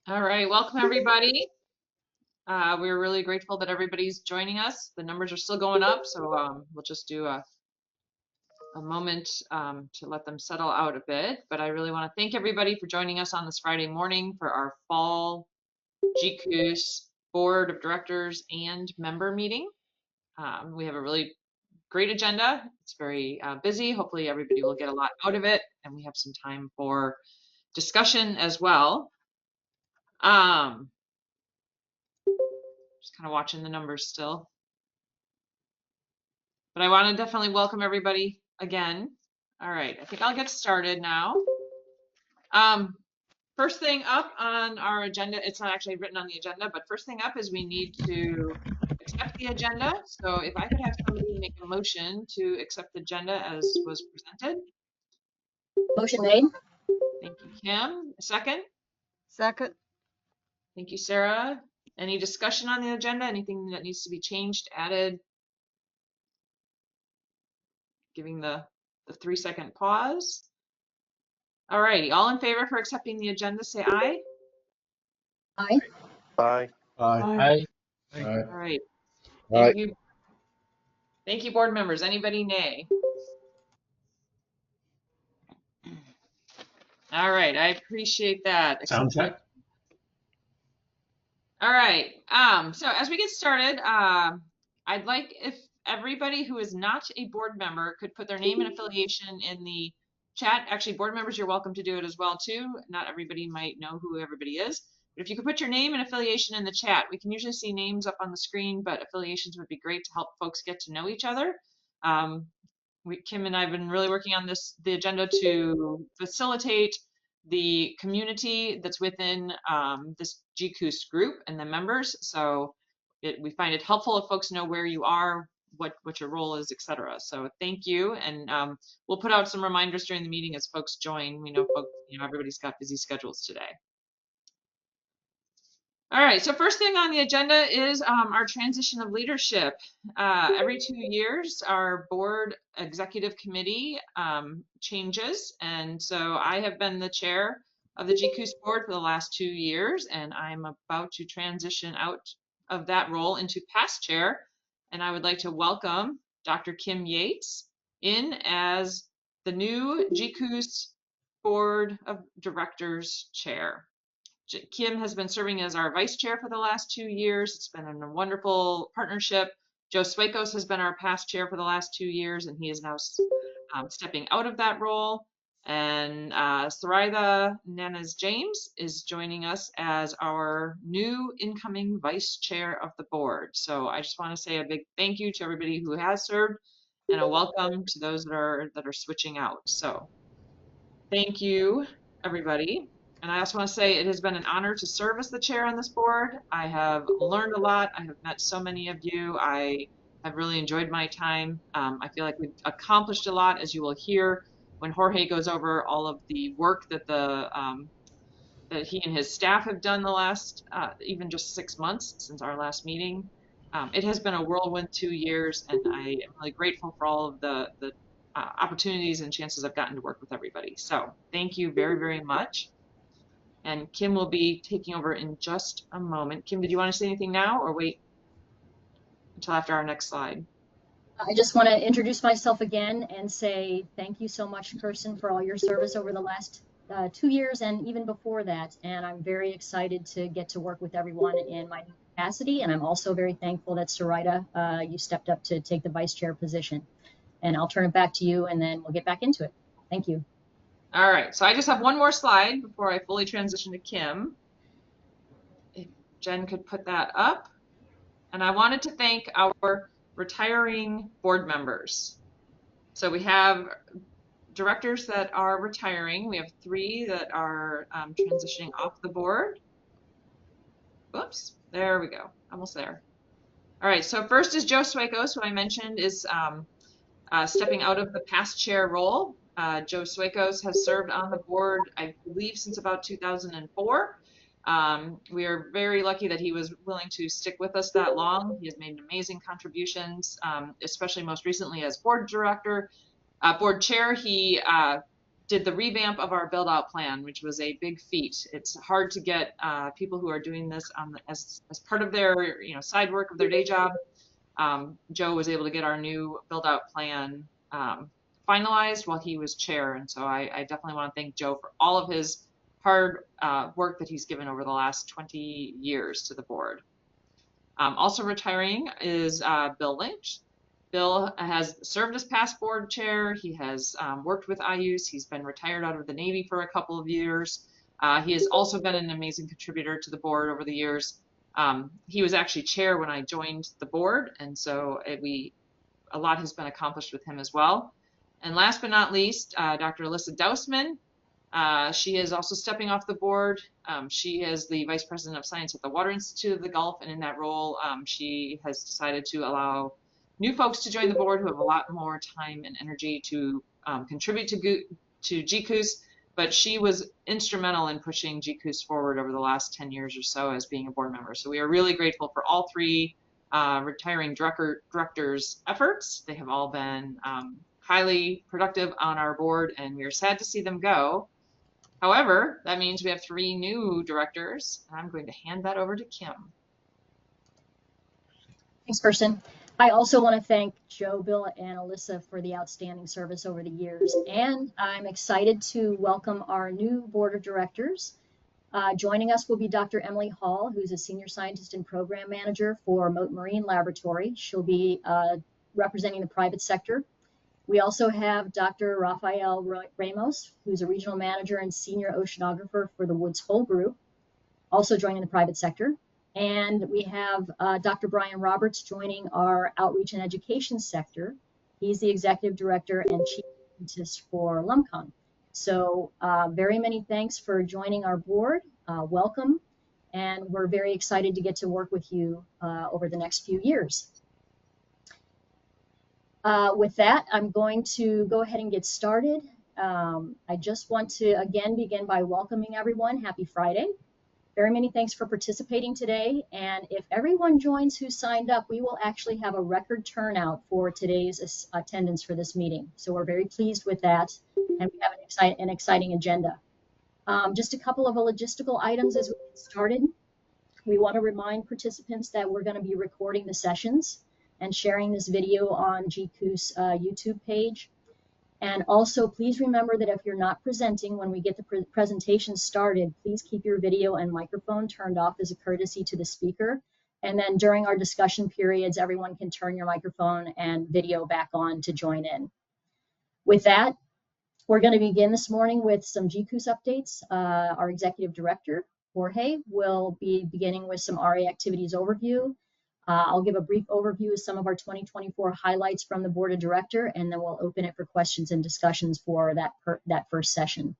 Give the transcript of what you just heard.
All right, welcome everybody. We're really grateful that everybody's joining us. The numbers are still going up, so we'll just do a moment to let them settle out a bit. But I really want to thank everybody for joining us on this Friday morning for our fall GCOOS Board of Directors and member meeting. We have a really great agenda. It's very busy. Hopefully everybody will get a lot out of it, and we have some time for discussion as well. Just kind of watching the numbers still. But I want to definitely welcome everybody again. All right, I think I'll get started now. First thing up on our agenda, it's not actually written on the agenda, but first thing up is we need to accept the agenda. So if I could have somebody make a motion to accept the agenda as was presented. Motion made. Thank you, Kim. A second? Second. Thank you, Sarah. Any discussion on the agenda? Anything that needs to be changed, added? Giving the 3-second pause. All righty, all in favor for accepting the agenda, say aye. Aye. Aye. Aye. All right. Aye. Thank you. Thank you, board members. Anybody nay? All right, I appreciate that. Sound check. All right. So as we get started, I'd like if everybody who is not a board member could put their name and affiliation in the chat. Actually, board members, you're welcome to do it as well too. Not everybody might know who everybody is, but if you could put your name and affiliation in the chat, we can usually see names up on the screen, but affiliations would be great to help folks get to know each other. Kim and I have been really working on the agenda to facilitate the community that's within this GCOOS group and the members. So we find it helpful if folks know where you are, what your role is, etc. So thank you, and we'll put out some reminders during the meeting as folks join. We know folks, everybody's got busy schedules today. All right, so first thing on the agenda is our transition of leadership. Every 2 years, our board executive committee changes, and so I have been the chair of the GCOOS board for the last 2 years, and I'm about to transition out of that role into past chair, and I would like to welcome Dr. Kim Yates in as the new GCOOS Board of Directors chair. Kim has been serving as our vice chair for the last 2 years. It's been a wonderful partnership. Joe Swakos has been our past chair for the last 2 years, and he is now stepping out of that role. And Sarayda Nanas James is joining us as our new incoming vice chair of the board. So I just want to say a big thank you to everybody who has served, and a welcome to those that are switching out. So thank you, everybody. And I also want to say it has been an honor to serve as the chair on this board. I have learned a lot. I have met so many of you. I have really enjoyed my time. I feel like we've accomplished a lot, as you will hear when Jorge goes over all of the work that that he and his staff have done the last even just 6 months since our last meeting. It has been a whirlwind 2 years, and I am really grateful for all of the opportunities and chances I've gotten to work with everybody. So thank you very, very much. And Kim will be taking over in just a moment. Kim, did you want to say anything now or wait until after our next slide? I just want to introduce myself again and say thank you so much, Kirsten, for all your service over the last 2 years and even before that. And I'm very excited to get to work with everyone in my new capacity. And I'm also very thankful that Sarayda, you stepped up to take the vice chair position. And I'll turn it back to you, and then we'll get back into it. Thank you. All right, so I just have one more slide before I fully transition to Kim. If Jen could put that up. And I wanted to thank our retiring board members. So we have directors that are retiring. We have 3 that are transitioning off the board. Whoops, there we go, almost there. All right, so first is Joe Swakos, who I mentioned is stepping out of the past chair role. Joe Swakos has served on the board, I believe, since about 2004. We are very lucky that he was willing to stick with us that long. He has made amazing contributions, especially most recently as board chair. He did the revamp of our build out plan, which was a big feat. It's hard to get people who are doing this as part of their side work of their day job. Joe was able to get our new build out plan finalized while he was chair, and so I definitely want to thank Joe for all of his hard work that he's given over the last 20 years to the board. Also retiring is Bill Lynch. Bill has served as past board chair. He has worked with IUs. He's been retired out of the Navy for a couple of years. He has also been an amazing contributor to the board over the years. He was actually chair when I joined the board, and so a lot has been accomplished with him as well. And last but not least, Dr. Alyssa Dousman. She is also stepping off the board. She is the Vice President of Science at the Water Institute of the Gulf, and in that role, she has decided to allow new folks to join the board who have a lot more time and energy to contribute to GCOOS, but she was instrumental in pushing GCOOS forward over the last 10 years or so as being a board member. So we are really grateful for all three retiring directors' efforts. They have all been highly productive on our board, and we are sad to see them go. However, that means we have 3 new directors, and I'm going to hand that over to Kim. Thanks, Kirsten. I also want to thank Joe, Bill, and Alyssa for the outstanding service over the years, and I'm excited to welcome our new board of directors. Joining us will be Dr. Emily Hall, who's a senior scientist and program manager for Mote Marine Laboratory. She'll be representing the private sector. We also have Dr. Rafael Ramos, who's a regional manager and senior oceanographer for the Woods Hole Group, also joining the private sector. And we have Dr. Brian Roberts joining our outreach and education sector. He's the executive director and chief scientist for LUMCON. So very many thanks for joining our board. Welcome. And we're very excited to get to work with you over the next few years. With that, I'm going to go ahead and get started. I just want to again begin by welcoming everyone. Happy Friday. Very many thanks for participating today. And if everyone joins who signed up, we will actually have a record turnout for today's attendance for this meeting. So we're very pleased with that. And we have an exciting agenda. Just a couple of logistical items as we get started. We want to remind participants that we're going to be recording the sessions and sharing this video on GCOOS YouTube page. And also, please remember that if you're not presenting when we get the presentation started, please keep your video and microphone turned off as a courtesy to the speaker. And then during our discussion periods, everyone can turn your microphone and video back on to join in. With that, we're going to begin this morning with some GCOOS updates. Our executive director, Jorge, will be beginning with some RA activities overview. I'll give a brief overview of some of our 2024 highlights from the board of director, and then we'll open it for questions and discussions for that first session.